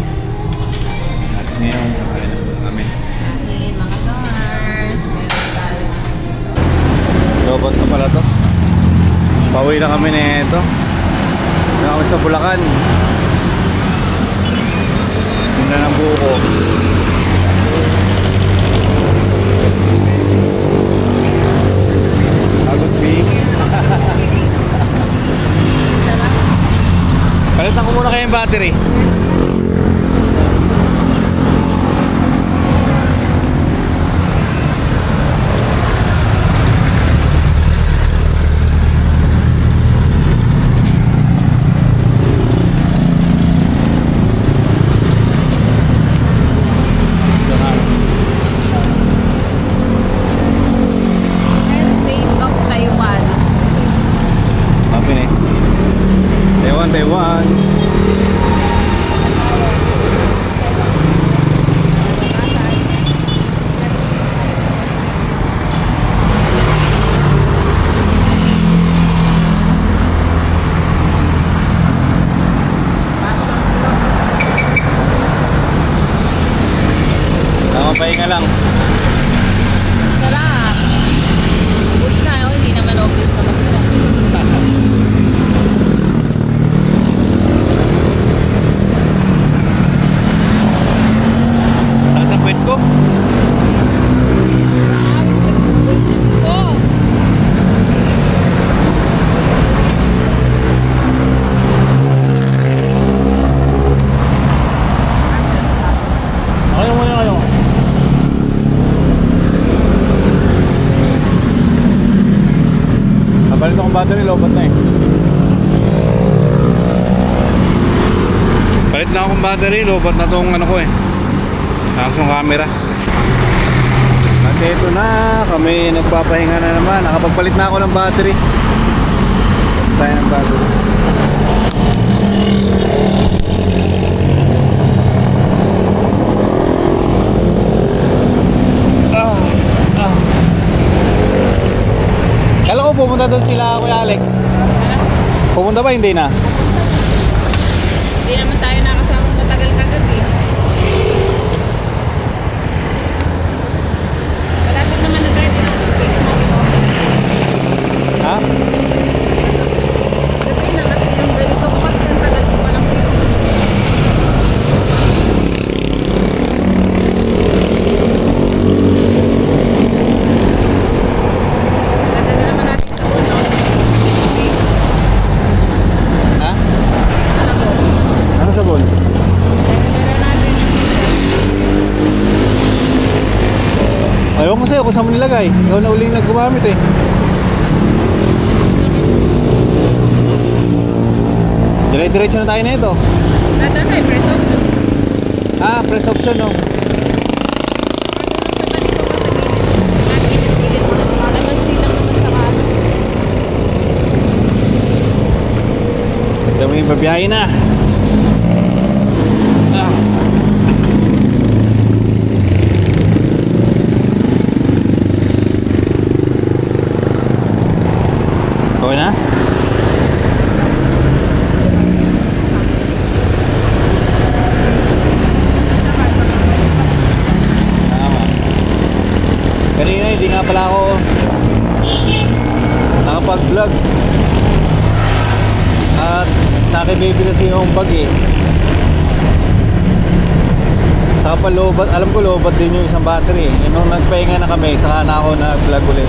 At ngayon, kakain na kami. Kain, mga Dars. Meron tayo. Robot na pala to. Pauwi na kami nito. Na kami sa Bulacan. Yun na ng buko. Agot big. Palitan ko muna kayo yung battery. Taste of Taiwan. Happy na eh. Taiwan. Pahinga lang. Sarap. Ubus na, oh. Hindi naman obvious na masarap. Sakit ang puwet ko. Ayaw mo na kayo. Napalit akong battery, lobat na eh. Palit na akong battery, lobat na tong ano ko eh. Aksong camera. At ito na, kami nagpapahinga na naman. Nakapagpalit na ako ng battery. Tayo ng battery. Kala ko pumunta doon sila Kuya Alex. Pumunta ba? Hindi na. Hindi naman tayo nakasama matagal kagabi. Malapit naman na tayo ng Christmas. Ha? Gabi na kasi yung ganito ko kasi ang tagal ko pa ng Christmas. Ewan ko sa'yo kung saan mo nilagay. Ikaw na uling naggumamit eh. Dire-diretso na tayo na ito. Nata na, press option. Ah, press option no. Kami babiyahe na. Ah. Okay na? Tama. Kanina hindi nga pala ako nakapag-vlog. At naki-baby kasi yung bag eh. Saka pa lobat, alam ko lobat din yung isang battery. Eh, nung nagpahinga na kami, saka na ako nag-vlog ulit.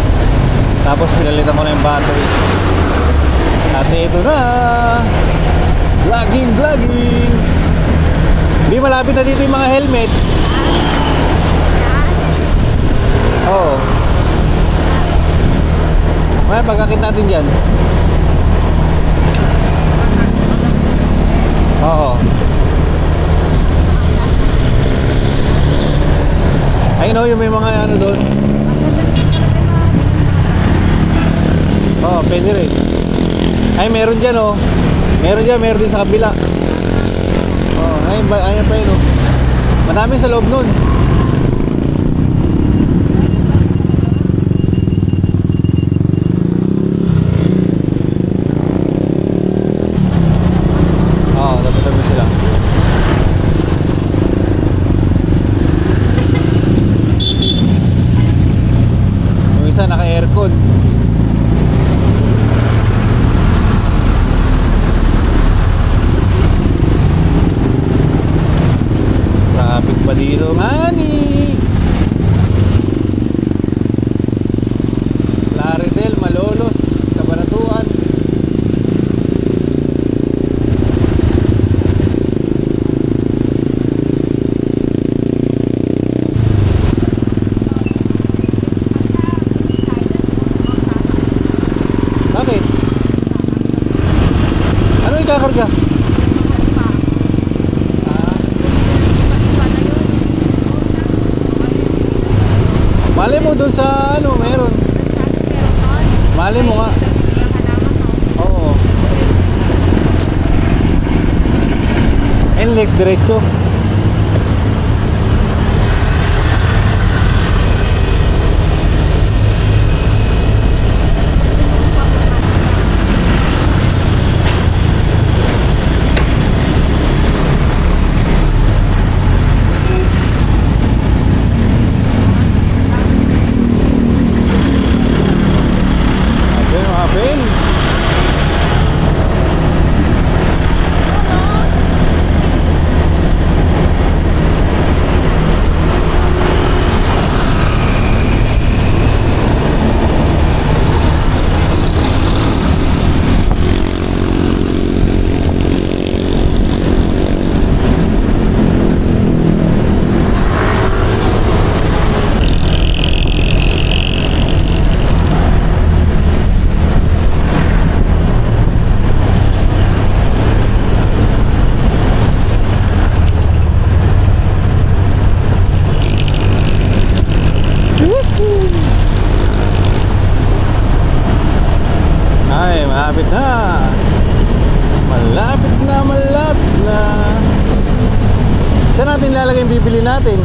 Tapos pinalitan ko na yung battery. At ito na, vlogging. Di malapit na dito yung mga helmet. Oo. May pagkakit natin dyan. Oo. I know yung may mga ano doon. Oo, pwede rin. Ay, meron dyan oh. Meron din sa kabila. Oo, ayun pa yun oh. Madami sa loob nun. Oo, tabi-tabi sila. Yung isa naka-aircon. Traffic pa dito, ngani. Laredel, Malolos, Cabanatuan. Bakit? Ano ikakarga? Mali mo dun sa ano, meron. Mali mo nga. Oo. NLEX diretso. Abel. Ay, malapit na. Malapit na. Saan natin lalagay yung bibili natin?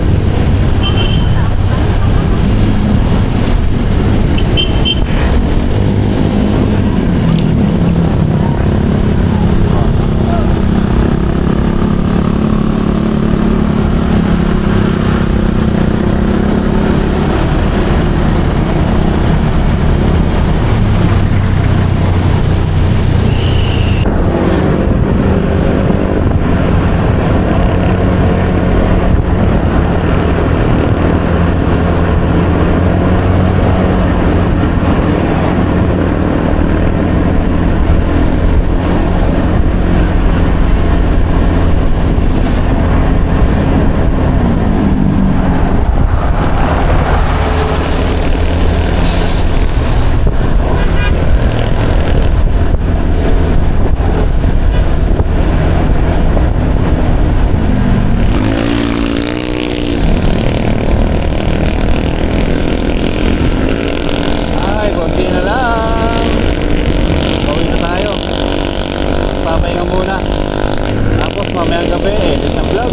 mamayang gabi, edit ng vlog.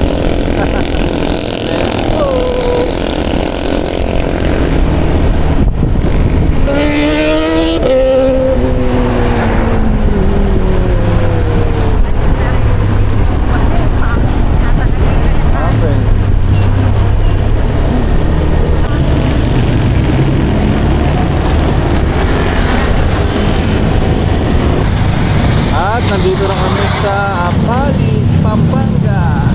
Let's go! At nandito na kami sa Apali, Pampanga.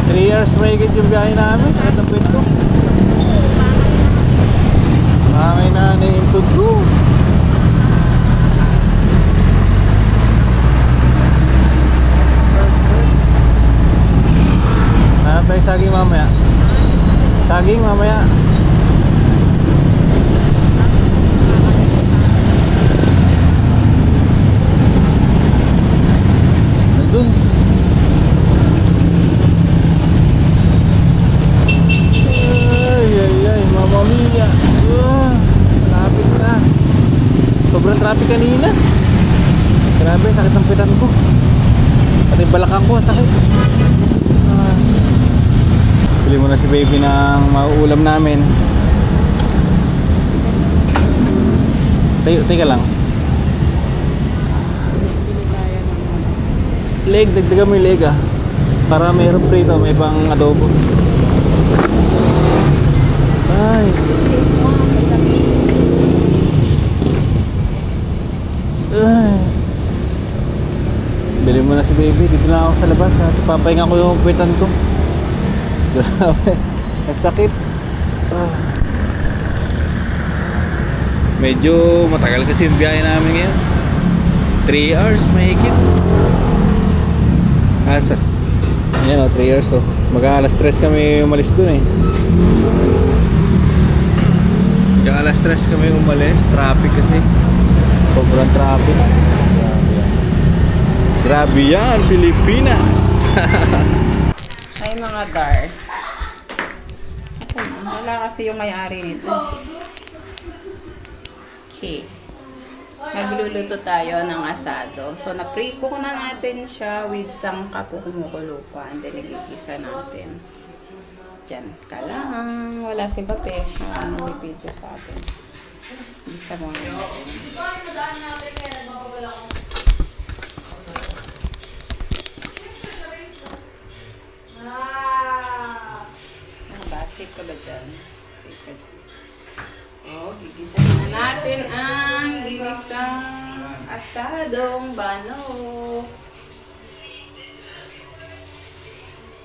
3 years mahigit yung biyahe namin. Sakit ng kwento. Mamay na na-intod ko. Hanap tayo saging mamaya. Saging mamaya. Nandun. Ay, Mamma Mia. Malapit na. Sobrang traffic kanina. Grabe, sakit ng pitan ko. Pati balakang ko, sakit. Bili muna si baby ng mauulam namin. Teka lang. Leg, dagdagan mo yung leg ah. Para mayroong prito, may pang adobo. Ay. Ay. Bili mo na si baby. Dito na ako sa labas ha. Papahinga ko yung kwitan ko. Grabe. Ang sakit. Medyo matagal kasi yung biyahe namin ngayon. 3 hours mahigit. Asa? Ayan o, 3 hours o. Mag-alas 3 kami umalis dun eh. Mag-alas 3 kami umalis. Traffic kasi. Sobrang traffic. Grabe yan, Pilipinas! Ay mga Dars. Wala kasi yung may-ari nito. Okay. Magluluto tayo ng asado. So, na-pre-cook na natin siya with sangkap o kumukulo pa. And then, igigisa natin. Diyan ka lang. Wala si Bape. May video sa atin. Gisa mo natin. Safe ka ba dyan? Safe ka dyan. So, gigisahin na natin ang ginisang asadong bano.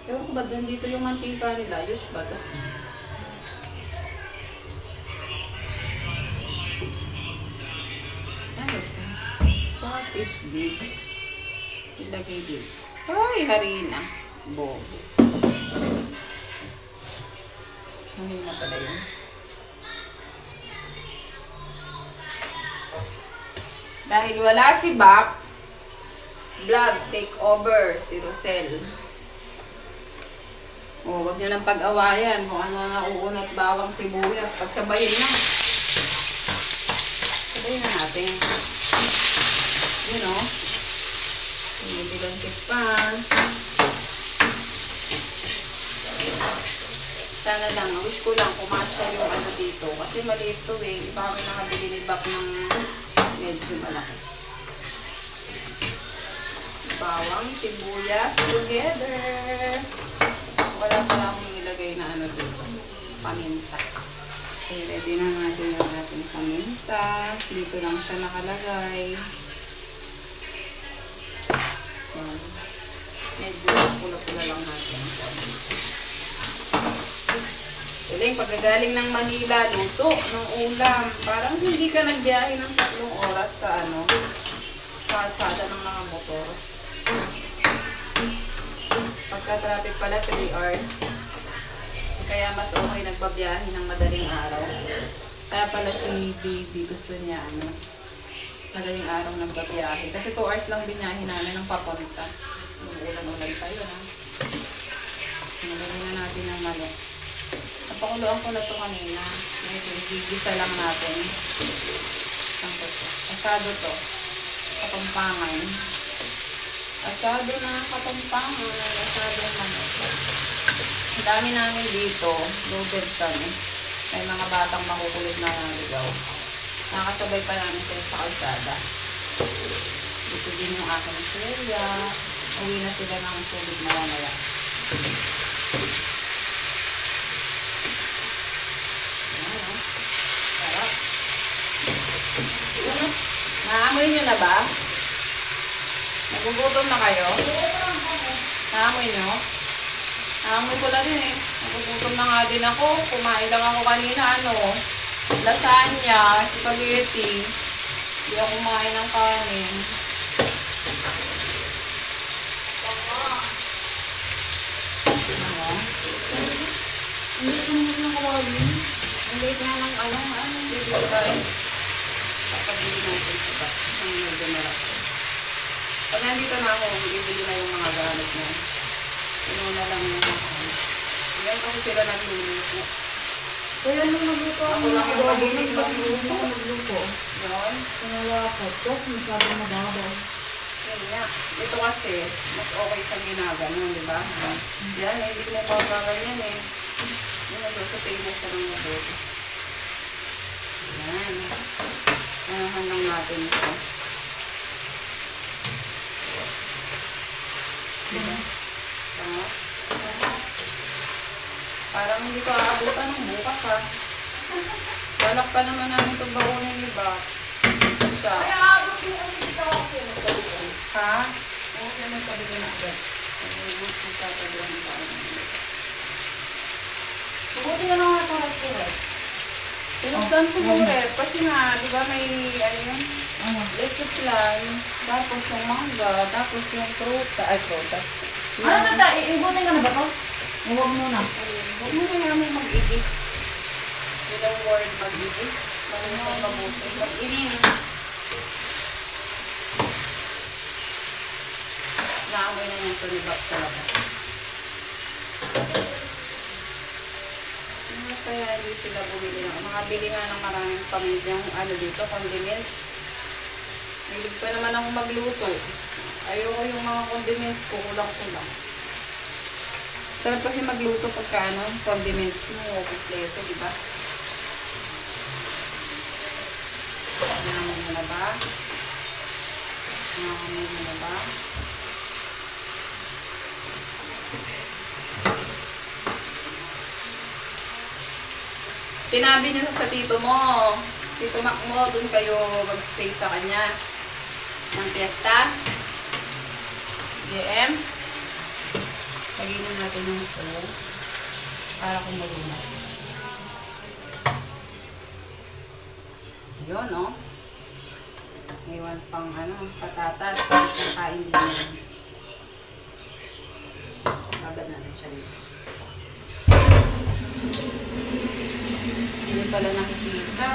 Ewan ko ba dito yung mantika nila? Ayos ba ito? Ano ito? What is this? Ilagay dito. Ay, harina. Bobo. Mahina pala yun. Dahil wala si Bap, vlog take over si Rosel. O, wag nyo nang pag-awayan kung ano nauunat bawang sibuyas. Pagsabayin na. Sabayin na natin. You know. Binibilang pa. Sana lang, wish ko lang kumasya yung ano dito. Kasi maliit to eh. Iba kami nakabili ni Bap ng medyo malaki. Bawang, sibuyas, together. Wala pala akong nilagay na ano dito. Paminta. Okay, ready na natin yung ating paminta. Dito lang siya nakalagay. Medyo pula-pula lang natin. Galing, pagkagaling ng Manila, luto ng ulam. Parang hindi ka nagbiyahe ng 3 oras sa ano, kalsada ng mga motor. Pagka-traffic pala, 3 hours. Kaya mas okay nagbabiyahe ng madaling araw. Kaya pala si baby gusto niya, ano, madaling araw nagbabiyahe. Kasi 2 hours lang binahe namin ng papunta. Ulan-ulan tayo, ha. Nalagyan na natin ng mali. Napakuluan ko na ito kanina. Medyo gigisa lang natin. Asado to. Kapampangan. Asado na Kapampangan, asado manok. Ang dami namin dito, loaded kami. May mga batang makukulit na naligaw. Nakasabay pa namin sila sa kalsada. Dito din yung aking silya. Uwi na sila ng tubig na mamaya. Ayan, oh. Sarap. Naamoy nyo na ba? Nagugutom na kayo? Naamoy nyo? Naamoy ko lang din eh. Nagugutom na nga din ako. Kumain lang ako kanina, lasagna, spaghetti. Hindi ako kumain ng kanin. Hindi ko naman nakawagin. Ang late nga ng bibili tayo. Kapagili natin sa back. Ang medyo malaki. Pag nandito na ako, bibili na yung mga gamit mo. Inuna lang yung mga Ngayon kasi sila nagluluto. Kaya nung nagluto Ako lang yung mahilig magluto. nagluto. Yun. Pinalakot. Tapos masyadong mababaw. Yun nga. Ito kasi, mas okay sa ginaganon, di ba? Yan, hindi mo pagaganyan eh. Yung nagsusutay mo siya ng mabuti. Yan. Anahan lang natin ito. Diba? Tama? Parang hindi ko aabutan ng bukas ha. Balak pa naman namin itong baunin iba. Siya. Ay, aabot yung ano dito kasi nagkaluto. Ha? Oo, kaya nagkaluto na agad. Mabuti na lang ako restaurant. Tinugtan ko yung rep. Kasi nga, di ba may, ano yun? Ano? Leche plan. Tapos yung mangga. Tapos yung pruta. Ay, pruta. Ano na tayo? Ibutin ka na ba to? Huwag muna. Huwag mo na namin mag-edit. Ilang word mag-edit. Maraming mabuti. Mag-ining. Naamoy na yung tulibak sa labas. Ano kaya hindi sila bumili ng mga bili nga ng maraming pamilyang dito, condiments. Hilig pa naman ako magluto. Ayoko yung mga condiments ko, kulang-kulang. Sarap kasi magluto pagka condiments mo, kompleto, di ba? Naamoy mo na ba? Naamoy mo na ba? Sinabi niyo sa tito mo, Tito Mac mo, dun kayo mag-stay sa kanya ng fiesta. GM. Lagyan natin yung stove para kumulo. Yun, no? Iwan pang patatas. Kakain din yun. Babad natin siya dito. Hindi pala nakikita.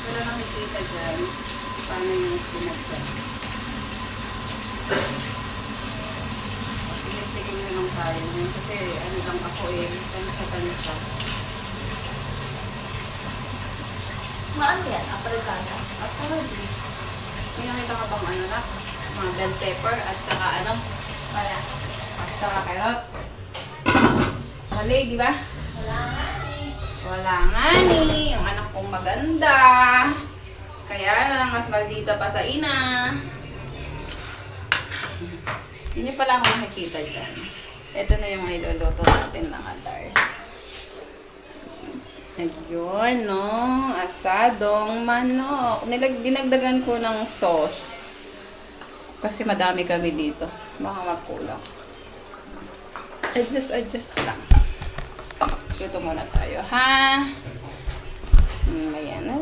Wala nakikita dyan. Paano yung pinagdan? Sige nyo lang tayo. Kasi lang ako tansya. Maano yan? Aprikana? Actually, may nakita ka bang mga bell pepper at saka Wala. at saka carrots. Mali, di ba? Wala nga ni. Yung anak kong maganda. Kaya lang, mas maldita pa sa ina. Hindi niyo pala ako nakikita dyan. Ito na yung iluluto natin ng adars. Ayun, no? Asadong manok. Dinagdagan ko ng sauce. Kasi madami kami dito. Baka magkulang. Adjust lang. Luto muna tayo, ha? Ayan na